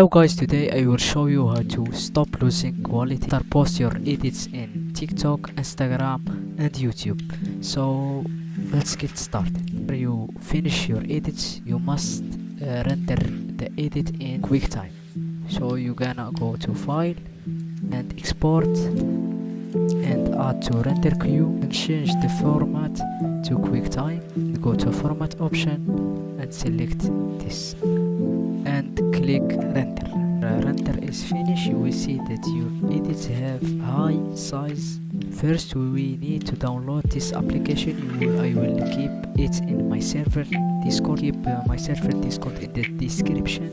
Hello guys, today I will show you how to stop losing quality after post your edits in TikTok, Instagram and YouTube. So let's get started. When you finish your edits, you must render the edit in QuickTime. So you're gonna go to File and Export and add to render queue and change the format to QuickTime. Go to Format option and select this and click render. Render is finished. You will see that your edits have high size. First we need to download this application. I will keep it in my server Discord. Keep my server Discord in the description.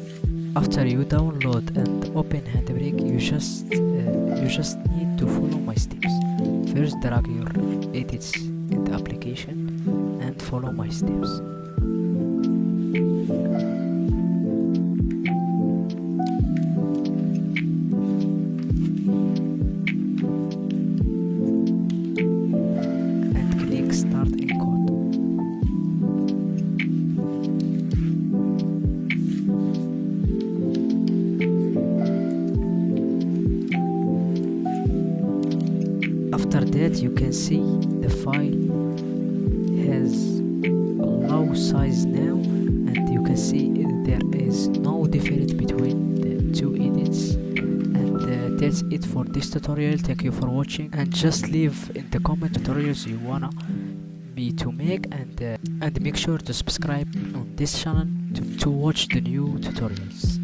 After you download and open Handbreak, you just need to follow my steps. First drag your edits in the application and follow my steps. Start encode. After that, you can see the file has a low size now, and you can see there is no difference between the two edits. And that's it for this tutorial. Thank you for watching, and just leave in the comment tutorials you wanna me to make, and make sure to subscribe on this channel to watch the new tutorials.